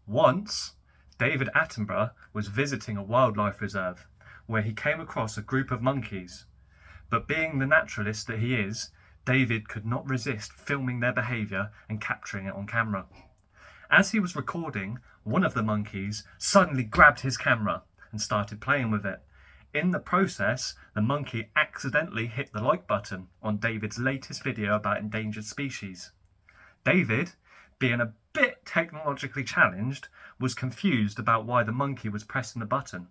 Once, David Attenborough was visiting a wildlife reserve where he came across a group of monkeys. But being the naturalist that he is, David could not resist filming their behaviour and capturing it on camera. As he was recording, one of the monkeys suddenly grabbed his camera and started playing with it. In the process, the monkey accidentally hit the like button on David's latest video about endangered species. David, being a bit technologically challenged, was confused about why the monkey was pressing the button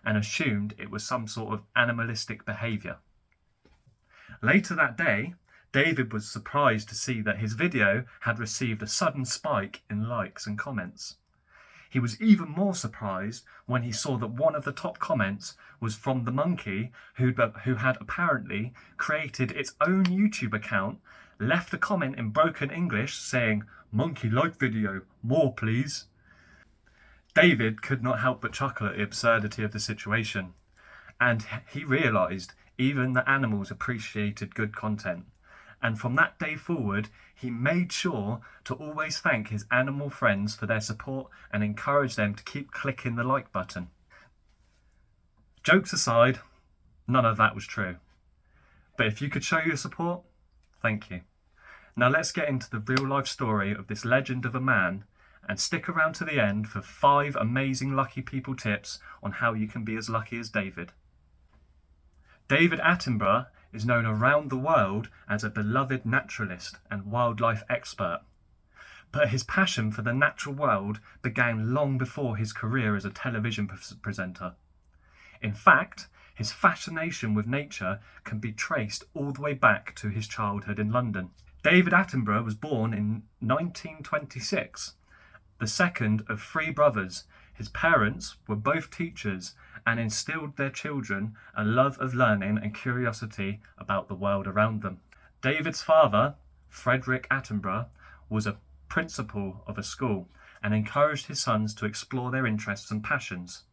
and assumed it was some sort of animalistic behaviour. Later that day, David was surprised to see that his video had received a sudden spike in likes and comments. He was even more surprised when he saw that one of the top comments was from the monkey who had apparently created its own YouTube account, left a comment in broken English saying, "Monkey like video, more please." David could not help but chuckle at the absurdity of the situation, and he realised even the animals appreciated good content. And from that day forward, he made sure to always thank his animal friends for their support and encourage them to keep clicking the like button. Jokes aside, none of that was true. But if you could show your support, thank you. Now let's get into the real life story of this legend of a man, and stick around to the end for 5 amazing lucky people tips on how you can be as lucky as David. David Attenborough is known around the world as a beloved naturalist and wildlife expert. But his passion for the natural world began long before his career as a television presenter. In fact, his fascination with nature can be traced all the way back to his childhood in London. David Attenborough was born in 1926, the second of 3 brothers. His parents were both teachers and instilled their children a love of learning and curiosity about the world around them. David's father, Frederick Attenborough, was a principal of a school and encouraged his sons to explore their interests and passions.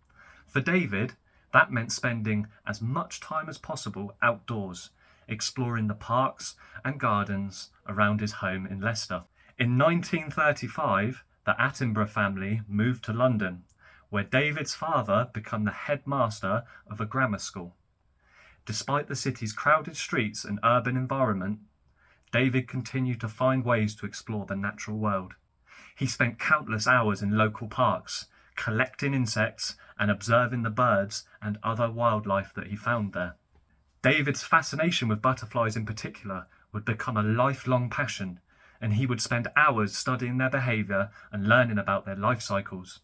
For David, that meant spending as much time as possible outdoors, exploring the parks and gardens around his home in Leicester. In 1935, the Attenborough family moved to London, where David's father became the headmaster of a grammar school. Despite the city's crowded streets and urban environment, David continued to find ways to explore the natural world. He spent countless hours in local parks, collecting insects and observing the birds and other wildlife that he found there. David's fascination with butterflies in particular would become a lifelong passion, and he would spend hours studying their behaviour and learning about their life cycles.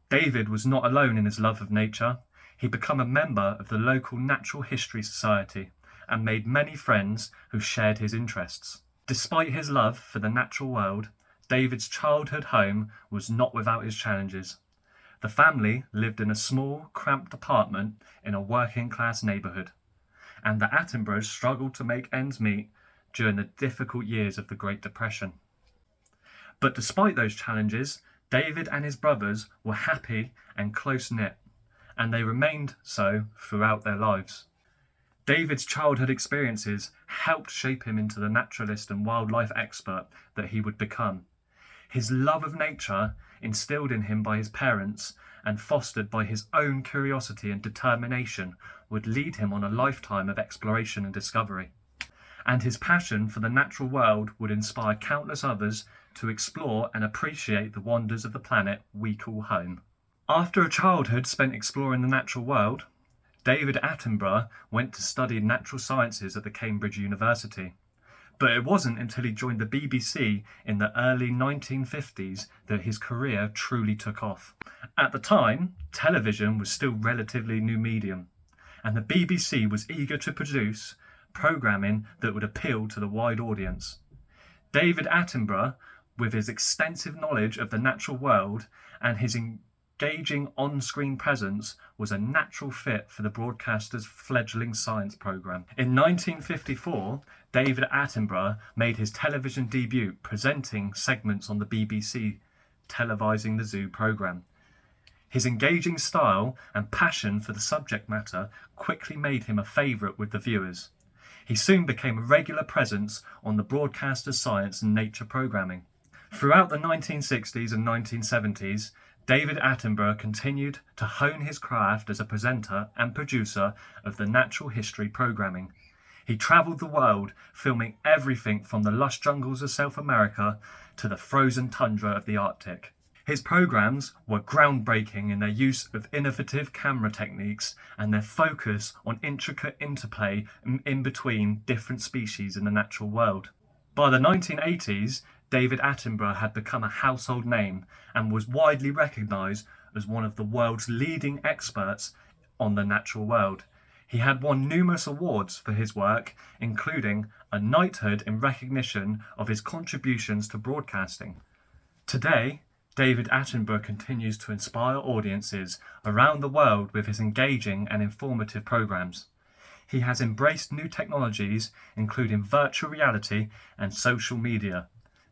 David was not alone in his love of nature. He became a member of the local Natural History Society and made many friends who shared his interests. Despite his love for the natural world, David's childhood home was not without its challenges. The family lived in a small, cramped apartment in a working-class neighbourhood, and the Attenboroughs struggled to make ends meet during the difficult years of the Great Depression. But despite those challenges, David and his brothers were happy and close-knit, and they remained so throughout their lives. David's childhood experiences helped shape him into the naturalist and wildlife expert that he would become. His love of nature, instilled in him by his parents and fostered by his own curiosity and determination, would lead him on a lifetime of exploration and discovery. And his passion for the natural world would inspire countless others to explore and appreciate the wonders of the planet we call home. After a childhood spent exploring the natural world, David Attenborough went to study natural sciences at the Cambridge University. But it wasn't until he joined the BBC in the early 1950s that his career truly took off. At the time, television was still a relatively new medium, and the BBC was eager to produce programming that would appeal to the wide audience. David Attenborough, with his extensive knowledge of the natural world and his engaging on-screen presence, was a natural fit for the broadcaster's fledgling science programme. In 1954, David Attenborough made his television debut presenting segments on the BBC, televising the zoo programme. His engaging style and passion for the subject matter quickly made him a favourite with the viewers. He soon became a regular presence on the broadcaster's science and nature programming. Throughout the 1960s and 1970s, David Attenborough continued to hone his craft as a presenter and producer of the natural history programming. He travelled the world, filming everything from the lush jungles of South America to the frozen tundra of the Arctic. His programs were groundbreaking in their use of innovative camera techniques and their focus on intricate interplay in between different species in the natural world. By the 1980s, David Attenborough had become a household name and was widely recognised as one of the world's leading experts on the natural world. He had won numerous awards for his work, including a knighthood in recognition of his contributions to broadcasting. Today, David Attenborough continues to inspire audiences around the world with his engaging and informative programs. He has embraced new technologies, including virtual reality and social media,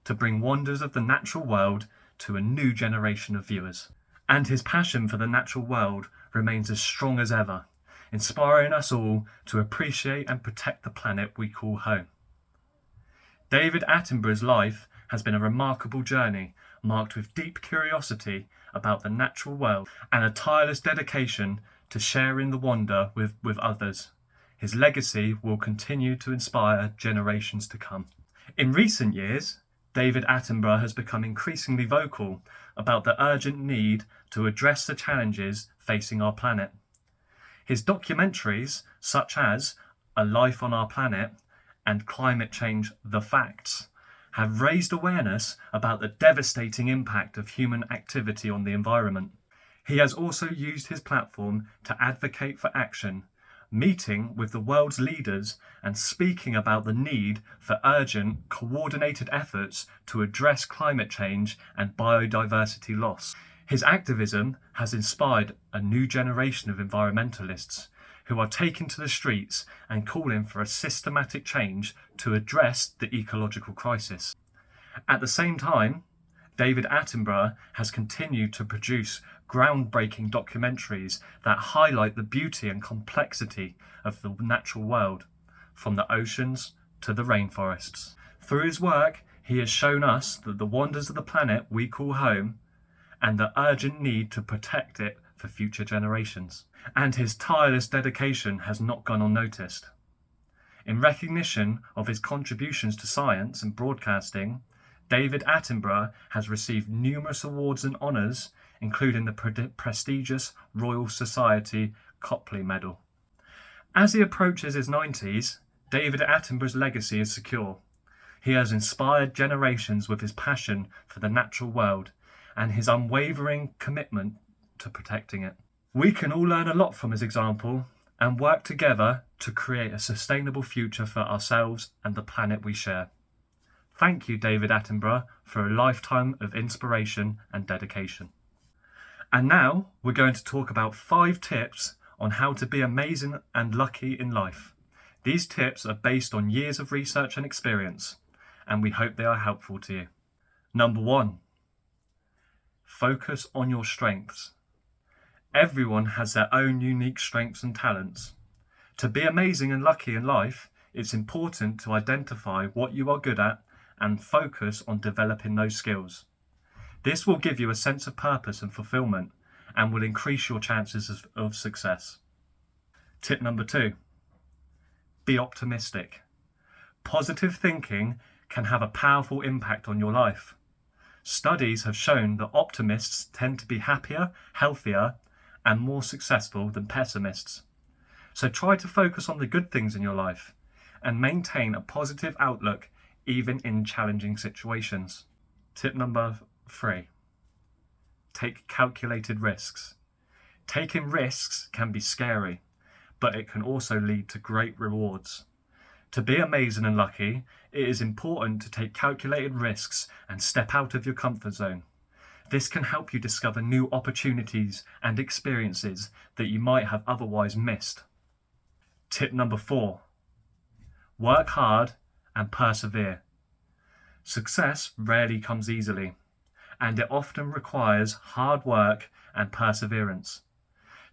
to bring wonders of the natural world to a new generation of viewers. And his passion for the natural world remains as strong as ever, inspiring us all to appreciate and protect the planet we call home. David Attenborough's life has been a remarkable journey, marked with deep curiosity about the natural world and a tireless dedication to sharing the wonder with others. His legacy will continue to inspire generations to come. In recent years, David Attenborough has become increasingly vocal about the urgent need to address the challenges facing our planet. His documentaries, such as A Life on Our Planet and Climate Change: The Facts, have raised awareness about the devastating impact of human activity on the environment. He has also used his platform to advocate for action, meeting with the world's leaders and speaking about the need for urgent, coordinated efforts to address climate change and biodiversity loss. His activism has inspired a new generation of environmentalists who are taking to the streets and calling for a systematic change to address the ecological crisis. At the same time, David Attenborough has continued to produce groundbreaking documentaries that highlight the beauty and complexity of the natural world, from the oceans to the rainforests. Through his work, he has shown us that the wonders of the planet we call home and the urgent need to protect it for future generations. And his tireless dedication has not gone unnoticed. In recognition of his contributions to science and broadcasting, David Attenborough has received numerous awards and honours, including the prestigious Royal Society Copley Medal. As he approaches his 90s, David Attenborough's legacy is secure. He has inspired generations with his passion for the natural world and his unwavering commitment to protecting it. We can all learn a lot from his example and work together to create a sustainable future for ourselves and the planet we share. Thank you, David Attenborough, for a lifetime of inspiration and dedication. And now we're going to talk about 5 tips on how to be amazing and lucky in life. These tips are based on years of research and experience, and we hope they are helpful to you. Number 1, focus on your strengths. Everyone has their own unique strengths and talents. To be amazing and lucky in life, it's important to identify what you are good at and focus on developing those skills. This will give you a sense of purpose and fulfillment and will increase your chances of success. Tip number 2, be optimistic. Positive thinking can have a powerful impact on your life. Studies have shown that optimists tend to be happier, healthier, and more successful than pessimists. So try to focus on the good things in your life and maintain a positive outlook even in challenging situations. Tip number 3, take calculated risks. Taking risks can be scary, but it can also lead to great rewards. To be amazing and lucky, it is important to take calculated risks and step out of your comfort zone. This can help you discover new opportunities and experiences that you might have otherwise missed. Tip number 4, work hard and persevere. Success rarely comes easily, and it often requires hard work and perseverance.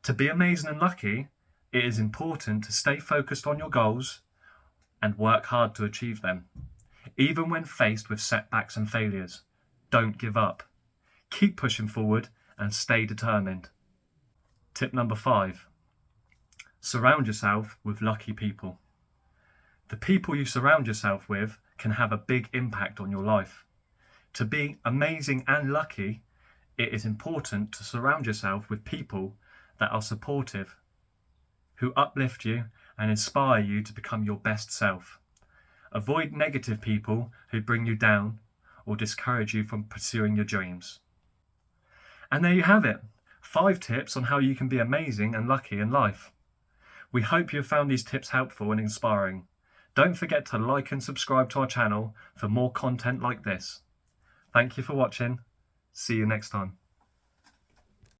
To be amazing and lucky, it is important to stay focused on your goals and work hard to achieve them. Even when faced with setbacks and failures, don't give up. Keep pushing forward and stay determined. Tip number 5. Surround yourself with lucky people. The people you surround yourself with can have a big impact on your life. To be amazing and lucky, it is important to surround yourself with people that are supportive, who uplift you and inspire you to become your best self. Avoid negative people who bring you down or discourage you from pursuing your dreams. And there you have it, 5 tips on how you can be amazing and lucky in life. We hope you have found these tips helpful and inspiring. Don't forget to like and subscribe to our channel for more content like this. Thank you for watching. See you next time.